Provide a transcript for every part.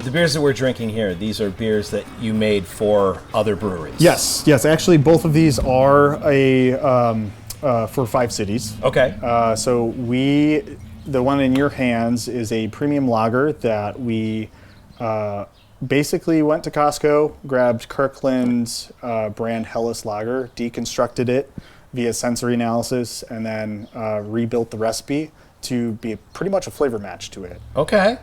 the beers that we're drinking here, these are beers that you made for other breweries. Yes. Actually, both of these are for 5 cities. Okay. So the one in your hands is a premium lager that we basically went to Costco, grabbed Kirkland's brand Helles Lager, deconstructed it via sensory analysis, and then rebuilt the recipe to be pretty much a flavor match to it. Okay.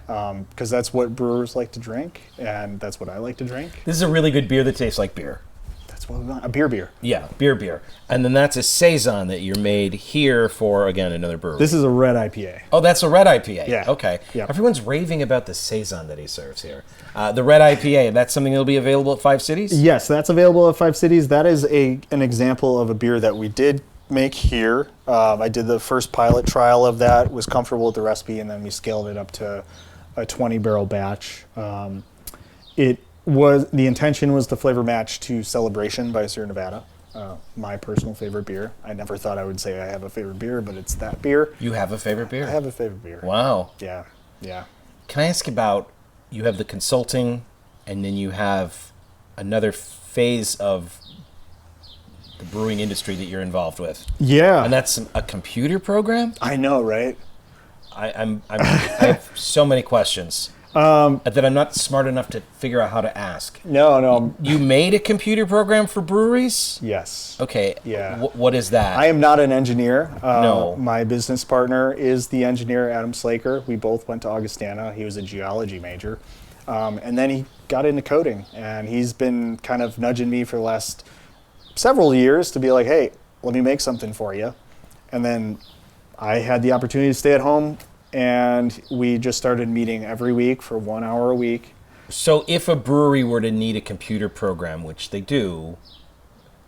Because that's what brewers like to drink, and that's what I like to drink. This is a really good beer that tastes like beer. That's what we want, a beer. Yeah, beer. And then that's a Saison that you're made here for, again, another brewery. This is a red IPA. Oh, that's a red IPA. Yeah. Okay. Yep. Everyone's raving about the Saison that he serves here. The red IPA, that's something that'll be available at 5 cities? Yes, that's available at 5 cities. That is an example of a beer that we did make here. I did the first pilot trial of that, was comfortable with the recipe, and then we scaled it up to a 20-barrel batch. The intention was to flavor match to Celebration by Sierra Nevada, my personal favorite beer. I never thought I would say I have a favorite beer, but it's that beer. You have a favorite beer? I have a favorite beer. Wow. Yeah. Can I ask about, you have the consulting, and then you have another phase of the brewing industry that you're involved with. Yeah. And that's a computer program? I know, right? I have so many questions that I'm not smart enough to figure out how to ask. No. You made a computer program for breweries? Yes. Okay. Yeah. What is that? I am not an engineer. No. My business partner is the engineer, Adam Slaker. We both went to Augustana. He was a geology major. And then he got into coding. And he's been kind of nudging me for the last several years to be like, hey, let me make something for you. And then I had the opportunity to stay at home, and we just started meeting every week for 1 hour a week. So if a brewery were to need a computer program, which they do,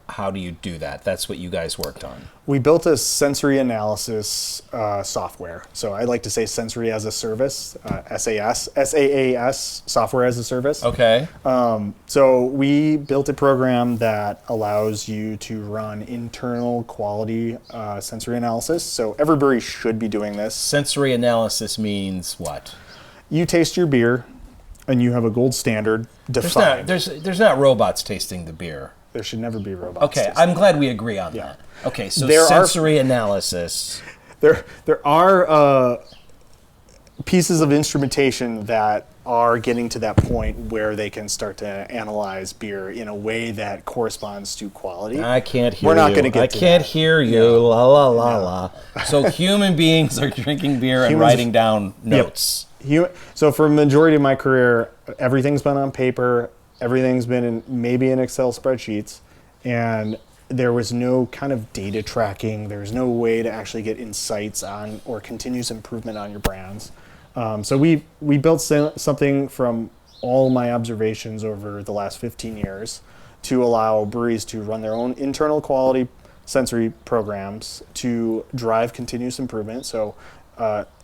how do you do that? That's what you guys worked on. We built a sensory analysis software. So I like to say sensory as a service, SaaS, software as a service. Okay. So we built a program that allows you to run internal quality sensory analysis. So every brewery should be doing this. Sensory analysis means what? You taste your beer, and you have a gold standard defined. There's not robots tasting the beer. There should never be robots. Okay, I'm glad we agree on that. Okay, so sensory analysis. There are pieces of instrumentation that are getting to that point where they can start to analyze beer in a way that corresponds to quality. I can't hear you. We're not going to get I to can't that. hear you. La la la la. So human beings are drinking beer and writing down notes. So for a majority of my career, everything's been on paper. Everything's been maybe in Excel spreadsheets, and there was no kind of data tracking. There was no way to actually get insights on or continuous improvement on your brands. So we built something from all my observations over the last 15 years to allow breweries to run their own internal quality sensory programs to drive continuous improvement. So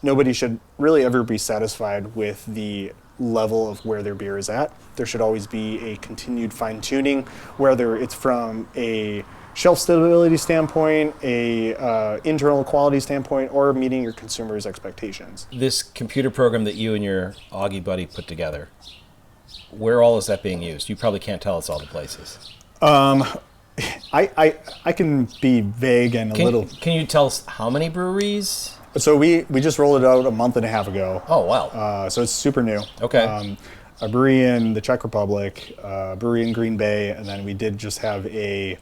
nobody should really ever be satisfied with the level of where their beer is at. There should always be a continued fine-tuning, whether it's from a shelf stability standpoint, a internal quality standpoint, or meeting your consumers' expectations. This computer program that you and your Augie buddy put together, where all is that being used? You probably can't tell us all the places. I can be vague and a little. Can you tell us how many breweries? So we just rolled it out a month and a half ago. Oh, wow. So it's super new. Okay. A brewery in the Czech Republic, a brewery in Green Bay, and then we did just have a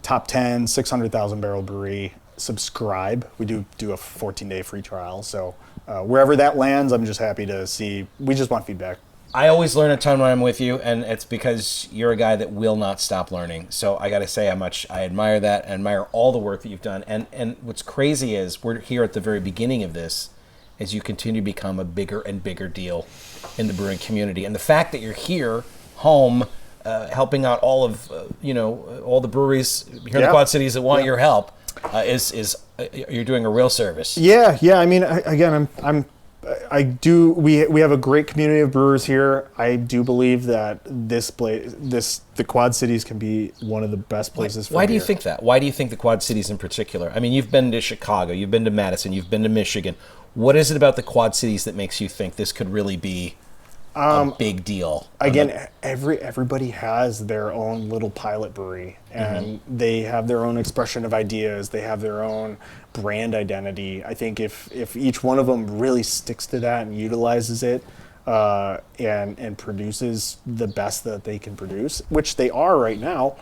top 10, 600,000 barrel brewery subscribe. We do a 14-day free trial. So wherever that lands, I'm just happy to see. We just want feedback. I always learn a ton when I'm with you, and it's because you're a guy that will not stop learning. So I got to say how much I admire that, and admire all the work that you've done. And what's crazy is we're here at the very beginning of this as you continue to become a bigger and bigger deal in the brewing community. And the fact that you're here, home, helping out all of all the breweries here in the Quad Cities that want your help is you're doing a real service. Yeah. I mean, we have a great community of brewers here. I do believe that the Quad Cities can be one of the best places for beer. Why do you think that? Why do you think the Quad Cities in particular? I mean, you've been to Chicago, you've been to Madison, you've been to Michigan. What is it about the Quad Cities that makes you think this could really be a big deal? Again, everybody has their own little pilot brewery, and they have their own expression of ideas. They have their own brand identity. I think if each one of them really sticks to that and utilizes it, and produces the best that they can produce, which they are right now.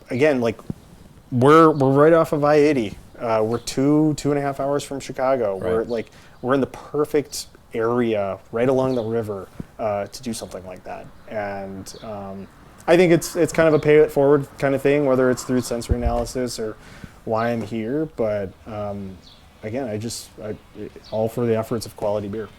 Again, like we're right off of I-80. We're 2.5 hours from Chicago. Right. We're in the perfect area right along the river to do something like that. And I think it's kind of a pay it forward kind of thing, whether it's through sensory analysis or why I'm here. But again, I all for the efforts of quality beer.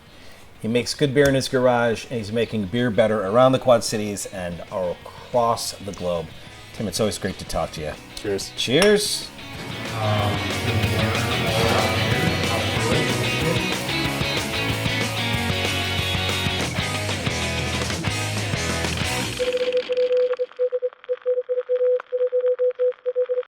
He makes good beer in his garage, and he's making beer better around the Quad Cities and across the globe. Tim, it's always great to talk to you. Cheers. Cheers.